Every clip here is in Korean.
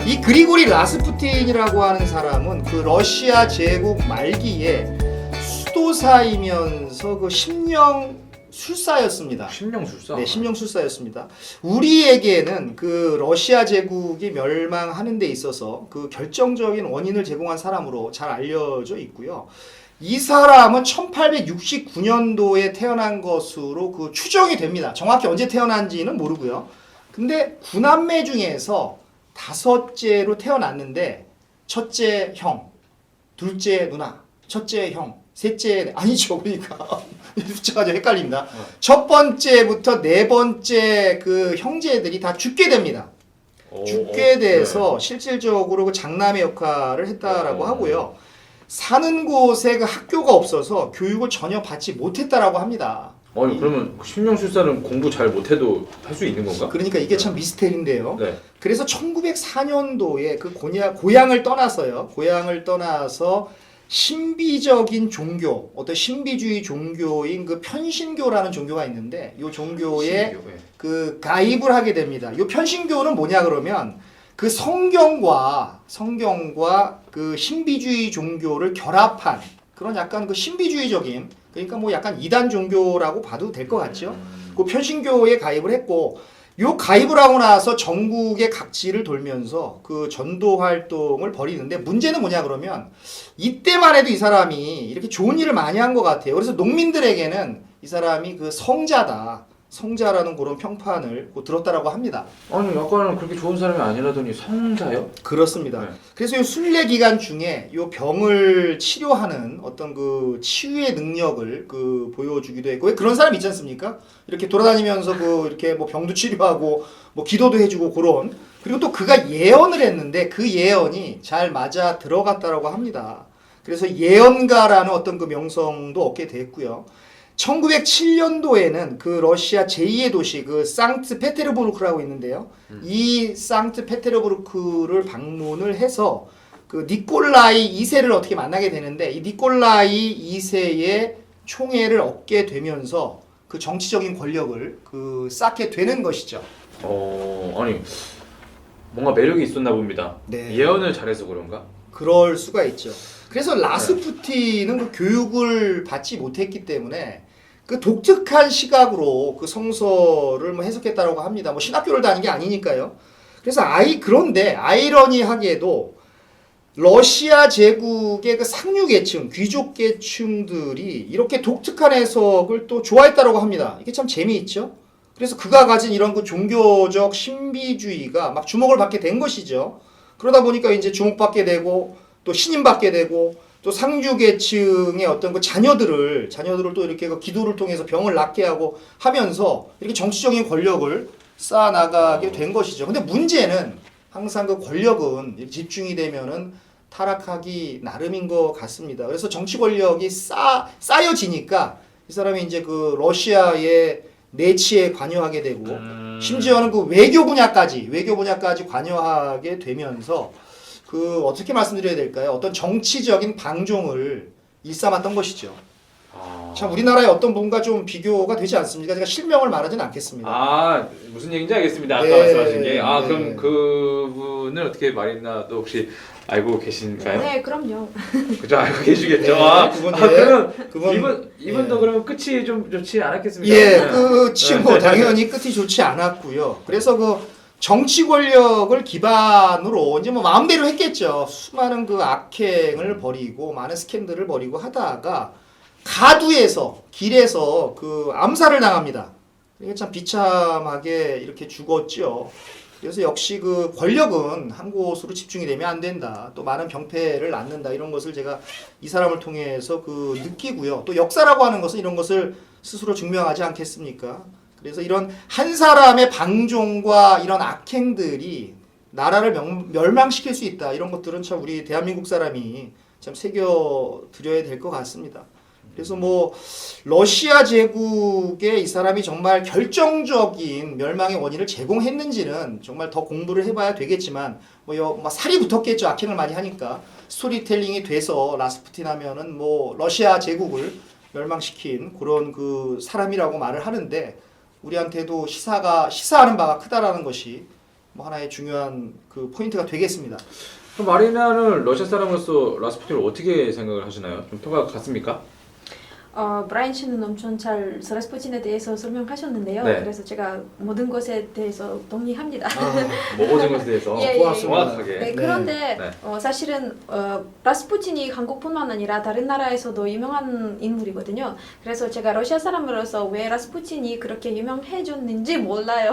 이 그리고리 라스푸틴이라고 하는 사람은 그 러시아 제국 말기에 수도사이면서 그 심령술사였습니다. 심령술사? 네, 심령술사였습니다. 우리에게는 그 러시아 제국이 멸망하는 데 있어서 그 결정적인 원인을 제공한 사람으로 잘 알려져 있고요. 이 사람은 1869년도에 태어난 것으로 그 추정이 됩니다. 정확히 언제 태어난지는 모르고요. 근데 9남매 중에서 5째로 태어났는데 첫째 형, 둘째 누나, 첫째 형, 셋째 아니죠. 그러니까 숫자가 좀 헷갈립니다. 첫 번째부터 네 번째 그 형제들이 다 죽게 됩니다. 죽게 돼서 실질적으로 그 장남의 역할을 했다라고 하고요. 사는 곳에 그 학교가 없어서 교육을 전혀 받지 못했다라고 합니다. 아니 그러면 심령술사는 공부 잘 못해도 할 수 있는 건가? 그러니까 이게 참 미스테리인데요. 네. 그래서 1904년도에 그 고향을 떠나서요. 고향을 떠나서 신비적인 종교, 어떤 신비주의 종교인 그 편신교라는 종교가 있는데 이 종교에 신기요, 네. 그 가입을 하게 됩니다. 이 편신교는 뭐냐 그러면 그 성경과 그 신비주의 종교를 결합한 그런 약간 그 신비주의적인 그러니까 뭐 약간 이단 종교라고 봐도 될 것 같죠. 그 편신교에 가입을 했고 요 가입을 하고 나서 전국의 각지를 돌면서 그 전도 활동을 벌이는데 문제는 뭐냐 그러면 이때만 해도 이 사람이 이렇게 좋은 일을 많이 한 것 같아요. 그래서 농민들에게는 이 사람이 그 성자라는 그런 평판을 들었다라고 합니다. 아니 아까는 그렇게 좋은 사람이 아니라더니 성자요? 그렇습니다. 네. 그래서 이 순례 기간 중에 이 병을 치료하는 어떤 그 치유의 능력을 그 보여주기도 했고 왜 그런 사람 있지 않습니까? 이렇게 돌아다니면서 그 이렇게 뭐 병도 치료하고 뭐 기도도 해주고 그런 그리고 또 그가 예언을 했는데 그 예언이 잘 맞아 들어갔다라고 합니다. 그래서 예언가라는 어떤 그 명성도 얻게 됐고요. 1907년도에는 그 러시아 제2의 도시 그 상트페테르부르크라고 있는데요. 이 상트페테르부르크를 방문을 해서 그 니콜라이 2세를 어떻게 만나게 되는데 이 니콜라이 2세의 총애를 얻게 되면서 그 정치적인 권력을 그 쌓게 되는 것이죠. 아니 뭔가 매력이 있었나 봅니다. 네. 예언을 잘해서 그런가? 그럴 수가 있죠. 그래서 라스푸틴은 그 교육을 받지 못했기 때문에 그 독특한 시각으로 그 성서를 뭐 해석했다라고 합니다. 뭐 신학교를 다닌 게 아니니까요. 그래서 그런데 아이러니하게도 러시아 제국의 그 상류 계층, 귀족 계층들이 이렇게 독특한 해석을 또 좋아했다라고 합니다. 이게 참 재미있죠. 그래서 그가 가진 이런 그 종교적 신비주의가 막 주목을 받게 된 것이죠. 그러다 보니까 이제 주목받게 되고 또 신임받게 되고 또 상류 계층의 어떤 그 자녀들을 또 이렇게 그 기도를 통해서 병을 낫게 하고 하면서 이렇게 정치적인 권력을 쌓아 나가게 된 것이죠. 근데 문제는 항상 그 권력은 집중이 되면은 타락하기 나름인 것 같습니다. 그래서 정치 권력이 쌓여지니까 이 사람이 이제 그 러시아의 내치에 관여하게 되고 심지어는 그 외교 분야까지 관여하게 되면서 그 어떻게 말씀드려야 될까요? 어떤 정치적인 방종을 일삼았던 것이죠. 참 우리나라의 어떤 분과 좀 비교가 되지 않습니까? 제가 실명을 말하지는 않겠습니다. 무슨 얘기인지 알겠습니다. 아까 네, 말씀하신 게. 네. 그럼 그분을 어떻게 말했나도 혹시 알고 계신가요? 네, 그럼요. 그죠, 알고 계시겠죠. 네, 그분, 그러면 이분도 예. 그러면 끝이 좀 좋지 않았겠습니까? 예, 끝이 뭐 당연히 끝이 좋지 않았고요. 그래서 그 정치 권력을 기반으로 이제 뭐 마음대로 했겠죠. 수많은 그 악행을 벌이고 많은 스캔들을 벌이고 하다가 길에서 그 암살을 당합니다. 이게 참 비참하게 이렇게 죽었죠. 그래서 역시 그 권력은 한 곳으로 집중이 되면 안 된다. 또 많은 병폐를 낳는다. 이런 것을 제가 이 사람을 통해서 그 느끼고요. 또 역사라고 하는 것은 이런 것을 스스로 증명하지 않겠습니까? 그래서 이런 한 사람의 방종과 이런 악행들이 나라를 멸망시킬 수 있다. 이런 것들은 참 우리 대한민국 사람이 참 새겨드려야 될 것 같습니다. 그래서 뭐 러시아 제국에 이 사람이 정말 결정적인 멸망의 원인을 제공했는지는 정말 더 공부를 해봐야 되겠지만 뭐 살이 붙었겠죠. 악행을 많이 하니까 스토리텔링이 돼서 라스푸틴 하면은 뭐 러시아 제국을 멸망시킨 그런 그 사람이라고 말을 하는데 우리한테도 시사하는 바가 크다라는 것이 뭐 하나의 중요한 그 포인트가 되겠습니다. 그럼 마리나는 러시아 사람으로서 라스푸틴을 어떻게 생각을 하시나요? 좀 통과가 같습니까? 브라인 씨는 엄청 잘 라스푸틴에 대해서 설명하셨는데요. 네. 그래서 제가 모든 것에 대해서 동의합니다. 모든 것에 대해서 예, 예, 고맙습니다. 정확하게. 네, 그런데 네. 사실은 라스푸틴이 한국뿐만 아니라 다른 나라에서도 유명한 인물이거든요. 그래서 제가 러시아 사람으로서 왜 라스푸틴이 그렇게 유명해졌는지 몰라요.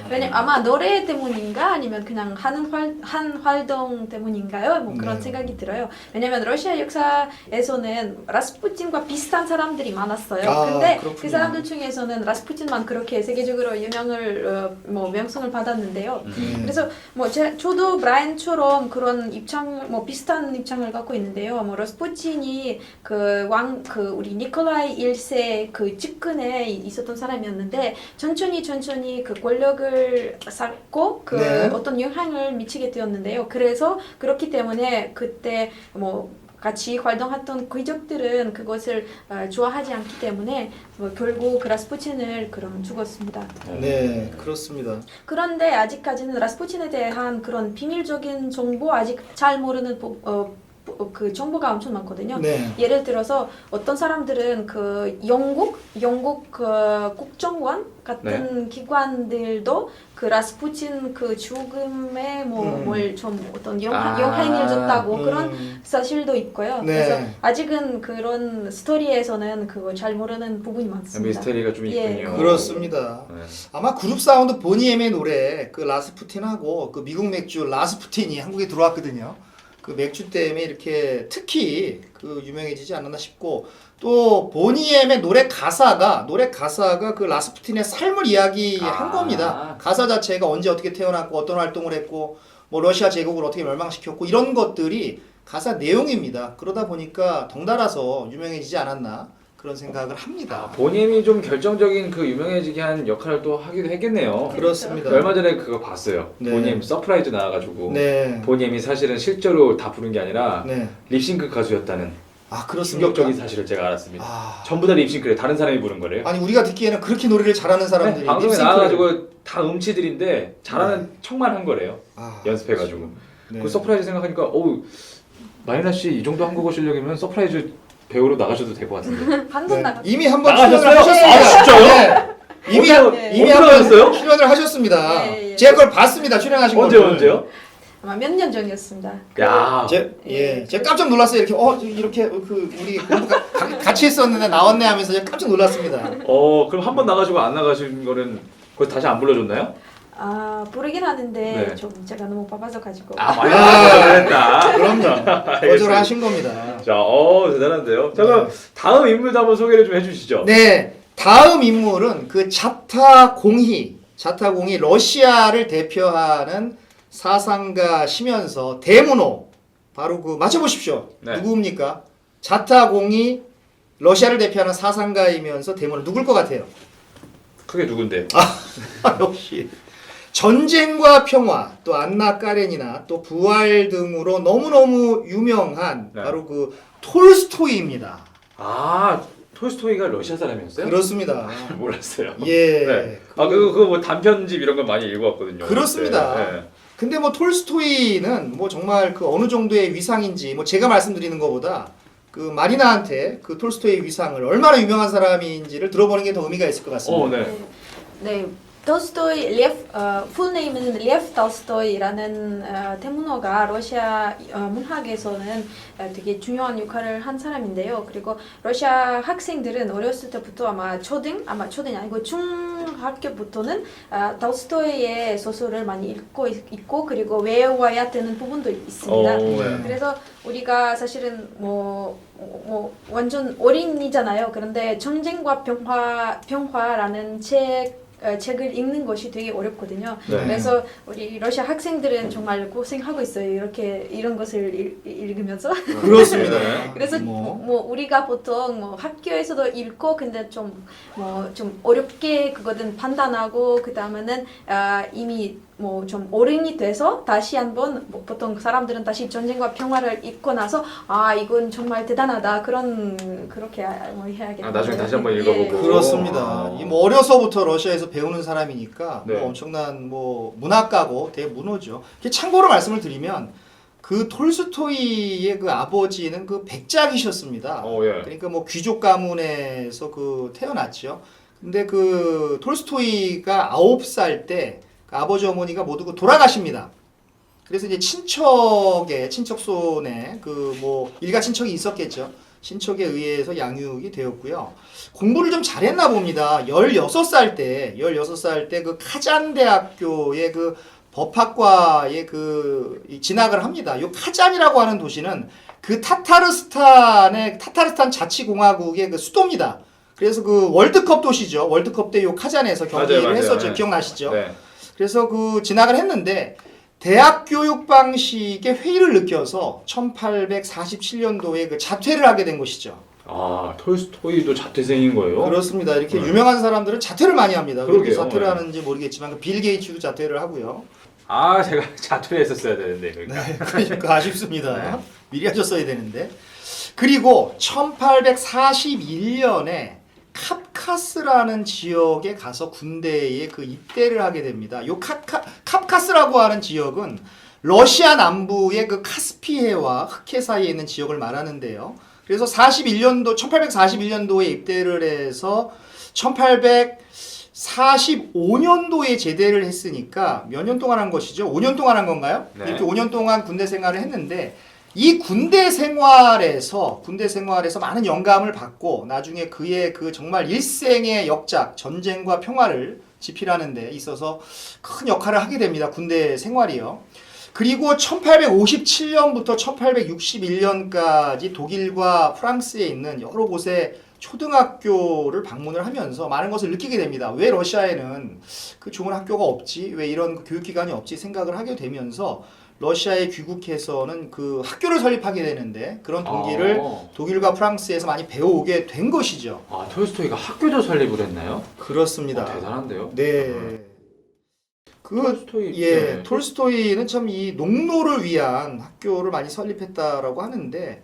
왜냐면 아마 노래 때문인가 아니면 그냥 한 활동 때문인가요? 뭐 그런 네. 생각이 들어요. 왜냐면 러시아 역사에서는 라스푸틴과 비슷한 사람들이 많았어요. 근데 그렇군요. 그 사람들 중에서는 라스푸틴만 그렇게 세계적으로 명성을 받았는데요. 그래서 뭐 저도 브라이언처럼 그런 입장 뭐 비슷한 입장을 갖고 있는데요. 뭐 라스푸틴이 그 우리 니콜라이 1세 그 측근에 있었던 사람이었는데 천천히 그 권력을 쌓고 그 네. 어떤 영향을 미치게 되었는데요. 그래서 그렇기 때문에 그때 뭐 같이 활동했던 귀족들은 그것을 좋아하지 않기 때문에 뭐 결국 라스푸틴을 그럼 죽었습니다. 네, 그렇습니다. 그런데 아직까지는 라스푸틴에 대한 그런 비밀적인 정보 아직 잘 모르는 그 정보가 엄청 많거든요. 네. 예를 들어서 어떤 사람들은 그 영국 그 국정원 같은 기관들도 그 라스푸틴 그 죽음에 뭘 좀 어떤 영향을 줬다고 그런 사실도 있고요. 네. 그래서 아직은 그런 스토리에서는 그거 잘 모르는 부분이 많습니다. 미스터리가 좀 예. 있군요. 그렇습니다. 네. 아마 그룹 사운드 보니엠의 노래 그 라스푸틴하고 그 미국 맥주 라스푸틴이 한국에 들어왔거든요. 그 맥주 때문에 이렇게 특히 그 유명해지지 않았나 싶고 또 보니엠의 노래 가사가 그 라스푸틴의 삶을 이야기한 겁니다. 가사 자체가 언제 어떻게 태어났고 어떤 활동을 했고 뭐 러시아 제국을 어떻게 멸망시켰고 이런 것들이 가사 내용입니다. 그러다 보니까 덩달아서 유명해지지 않았나 그런 생각을 합니다. 본인이 좀 결정적인 그 유명해지게 한 역할을 또 하기도 했겠네요. 그렇습니다. 얼마 전에 그거 봤어요. 네. 본인 서프라이즈 나와가지고 네. 본인이 사실은 실제로 다 부른 게 아니라 네. 립싱크 가수였다는 그렇습니까? 충격적인 사실을 제가 알았습니다. 전부 다 립싱크를 다른 사람이 부른 거래요. 아니 우리가 듣기에는 그렇게 노래를 잘하는 사람들이 네, 방송에 립싱크를- 나와가지고 다 음치들인데 잘하는 척만 한 거래요. 연습해가지고. 네. 그 서프라이즈 생각하니까 마리나 씨 이 정도 한국어 실력이면 서프라이즈 배우로 나가셔도 될 것 같은데. 한번 나가. 이미 한번 나가셨어요? 출연을 하셨습니다. 아, 진짜요? 네. 이미 어디로 한번 나갔어요? 출연을 하셨습니다. 예. 제가 그걸 봤습니다. 출연하신 거를. 언제요? 아마 몇 년 전이었습니다. 야. 제가 깜짝 놀랐어요. 이렇게 그 우리 공부 같이 했었는데 나왔네 하면서 제가 깜짝 놀랐습니다. 그럼 한 번 나가시고 안 나가신 거는 거기서 다시 안 불러줬나요? 부르긴 하는데 네. 좀 제가 너무 바빠서 가지고. 많이 나가셨다. 그럼요. 거절하신 겁니다. 자, 대단한데요. 자, 그럼 다음 인물도 한번 소개를 좀 해주시죠. 네, 다음 인물은 그 자타공히 러시아를 대표하는 사상가시면서 대문호 바로 그 맞춰보십시오. 네. 누구입니까? 자타공히 러시아를 대표하는 사상가이면서 대문호 누굴 것 같아요? 그게 누군데? 역시 전쟁과 평화 또 안나 까레니나 또 부활 등으로 너무너무 유명한 네. 바로 그 톨스토이입니다. 톨스토이가 러시아 사람이었어요? 그렇습니다. 몰랐어요. 예. 네. 그거 뭐 단편집 이런 걸 많이 읽어왔거든요. 그렇습니다. 네. 근데 뭐 톨스토이는 뭐 정말 그 어느 정도의 위상인지 뭐 제가 말씀드리는 것보다 그 마리나한테 그 톨스토이의 위상을 얼마나 유명한 사람인지를 들어보는 게 더 의미가 있을 것 같습니다. 네. 네. 톨스토이 풀 네임은 레프 톨스토이라는 대문호가 러시아 문학에서는 되게 중요한 역할을 한 사람인데요. 그리고 러시아 학생들은 어렸을 때부터 아마 초등이 아니고 중학교부터는 톨스토이의 소설을 많이 읽고 있고 그리고 외워야 되는 부분도 있습니다. 네. 그래서 우리가 사실은 뭐 완전 어린이잖아요. 그런데 전쟁과 평화라는 책을 읽는 것이 되게 어렵거든요. 네. 그래서 우리 러시아 학생들은 정말 고생하고 있어요. 이런 것을 읽으면서. 그렇습니다. 그래서 뭐 우리가 보통 뭐 학교에서도 읽고 근데 좀 어렵게 그거는 판단하고 그 다음에는 이미 뭐 좀 어른이 돼서 다시 한번 뭐 보통 사람들은 다시 전쟁과 평화를 읽고 나서 아 이건 정말 대단하다 그렇게 뭐 해야겠다. 나중에 다시 한번 읽어보고. 그렇습니다. 이 뭐 어려서부터 러시아에서 배우는 사람이니까 네. 뭐 엄청난 뭐 문학가고 대문호죠. 참고로 말씀을 드리면 그 톨스토이의 그 아버지는 그 백작이셨습니다. 예. 그러니까 뭐 귀족 가문에서 그 태어났죠. 근데 그 톨스토이가 9살 때 그 아버지 어머니가 모두 그 돌아가십니다. 그래서 이제 친척 손에 그 뭐 일가 친척이 있었겠죠. 친척에 의해서 양육이 되었고요. 공부를 좀 잘했나 봅니다. 16살 때 그 카잔 대학교의 그 법학과에 진학을 합니다. 요 카잔이라고 하는 도시는 그 타타르스탄 자치공화국의 그 수도입니다. 그래서 그 월드컵 도시죠. 월드컵 때 요 카잔에서 경기를 맞아요. 했었죠. 네. 기억나시죠? 네. 그래서 그 진학을 했는데 대학 교육 방식의 회의를 느껴서 1847년도에 그 자퇴를 하게 된 것이죠. 톨스토이도 자퇴생인 거예요? 그렇습니다. 이렇게 네. 유명한 사람들은 자퇴를 많이 합니다. 왜 이렇게 그러게요. 자퇴를 네. 하는지 모르겠지만 그 빌 게이츠도 자퇴를 하고요. 제가 자퇴를 했었어야 되는데 그러니까. 네, 그러니까 아쉽습니다. 네. 미리 하셨어야 되는데. 그리고 1841년에 캅카스라는 지역에 가서 군대에 그 입대를 하게 됩니다. 요 캅카스라고 하는 지역은 러시아 남부의 그 카스피해와 흑해 사이에 있는 지역을 말하는데요. 그래서 1841년도에 입대를 해서 1845년도에 제대를 했으니까 몇 년 동안 한 것이죠? 5년 동안 한 건가요? 네. 이렇게 5년 동안 군대 생활을 했는데 이 군대 생활에서 많은 영감을 받고 나중에 그의 그 정말 일생의 역작 전쟁과 평화를 집필하는 데 있어서 큰 역할을 하게 됩니다. 군대 생활이요. 그리고 1857년부터 1861년까지 독일과 프랑스에 있는 여러 곳의 초등학교를 방문을 하면서 많은 것을 느끼게 됩니다. 왜 러시아에는 그 좋은 학교가 없지? 왜 이런 교육기관이 없지? 생각을 하게 되면서 러시아에 귀국해서는 그 학교를 설립하게 되는데 그런 동기를 독일과 프랑스에서 많이 배워오게 된 것이죠. 톨스토이가 학교도 설립을 했나요? 그렇습니다. 대단한데요? 네. 톨스토이. 네. 톨스토이는 참 이 농노를 위한 학교를 많이 설립했다라고 하는데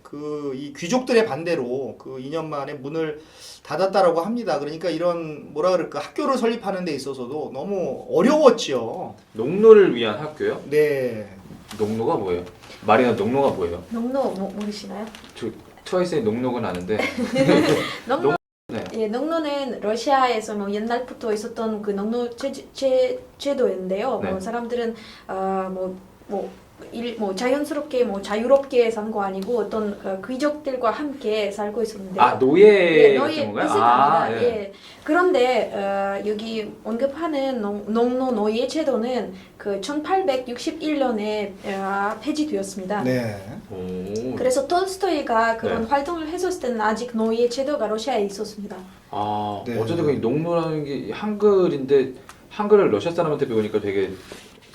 이 귀족들의 반대로 그 2년 만에 문을 닫았다라고 합니다. 그러니까 이런 뭐라 그럴까 학교를 설립하는 데 있어서도 너무 어려웠죠. 농노를 위한 학교요? 네. 농노가 뭐예요? 마리나 농노가 뭐예요? 농노 모르시나요? 트와이스의 농노는 아는데. 농노 네. 예, 농노는 러시아에서 뭐 옛날부터 있었던 그 농노 제도인데요. 네. 뭐 사람들은 자연스럽게 자유롭게 산 거 아니고 어떤 그 귀족들과 함께 살고 있었는데요. 노예 예, 같은 노예 건가요? 비슷합니다. 예. 예. 그런데 여기 언급하는 농노 노예 제도는 그 1861년에 폐지되었습니다. 네. 오. 그래서 톨스토이가 그런 네. 활동을 했었을 때는 아직 노예 제도가 러시아에 있었습니다. 네. 어쨌든 그 농노라는 게 한글인데 한글을 러시아 사람한테 배우니까 되게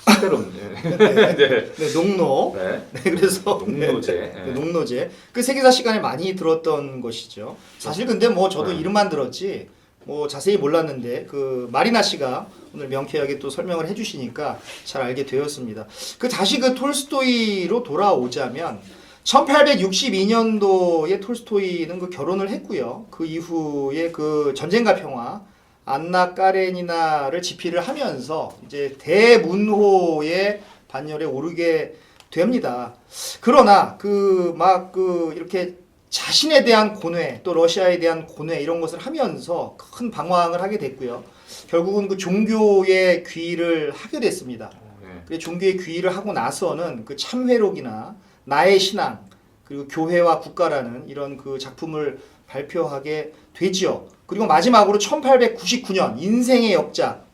색다른데. 네. 네. 네, 농노. 네. 네, 그래서 농노제. 네, 농노제. 그 세계사 시간에 많이 들었던 것이죠. 사실 근데 뭐 저도 네. 이름만 들었지 뭐 자세히 몰랐는데 그 마리나 씨가 오늘 명쾌하게 또 설명을 해주시니까 잘 알게 되었습니다. 다시 그 톨스토이로 돌아오자면 1862년도에 톨스토이는 그 결혼을 했고요. 그 이후에 그 전쟁과 평화 안나 까레니나를 집필을 하면서 이제 대문호의 반열에 오르게 됩니다. 그러나 이렇게 자신에 대한 고뇌 또 러시아에 대한 고뇌 이런 것을 하면서 큰 방황을 하게 됐고요. 결국은 그 종교의 귀의를 하게 됐습니다. 네. 그래서 종교의 귀의를 하고 나서는 그 참회록이나 나의 신앙 그리고 교회와 국가라는 이런 그 작품을 발표하게 되지요. 그리고 마지막으로 1899년 인생의 역작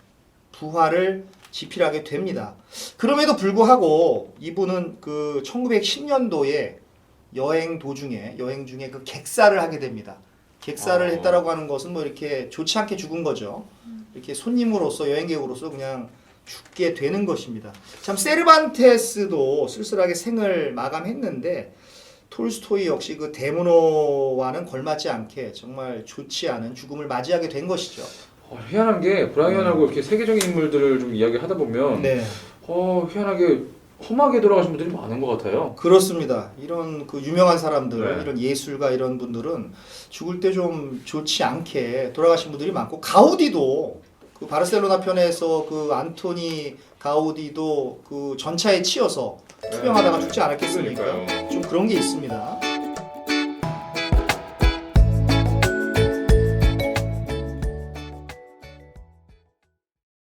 부활을 집필하게 됩니다. 그럼에도 불구하고 이분은 그 1910년도에 여행 중에 그 객사를 하게 됩니다. 객사를 했다라고 하는 것은 뭐 이렇게 좋지 않게 죽은 거죠. 이렇게 손님으로서 여행객으로서 그냥 죽게 되는 것입니다. 참 세르반테스도 쓸쓸하게 생을 마감했는데 톨스토이 역시 그 대문호와는 걸맞지 않게 정말 좋지 않은 죽음을 맞이하게 된 것이죠. 희한한 게 브라이언하고 이렇게 세계적인 인물들을 좀 이야기하다 보면 네. 희한하게 험하게 돌아가신 분들이 많은 것 같아요. 그렇습니다. 이런 그 유명한 사람들, 네. 이런 예술가 이런 분들은 죽을 때 좀 좋지 않게 돌아가신 분들이 많고 가우디도 그 바르셀로나 편에서 그 안토니 가우디도 그 전차에 치여서 투병하다가 죽지 않았겠습니까? 그러니까요. 좀 그런 게 있습니다.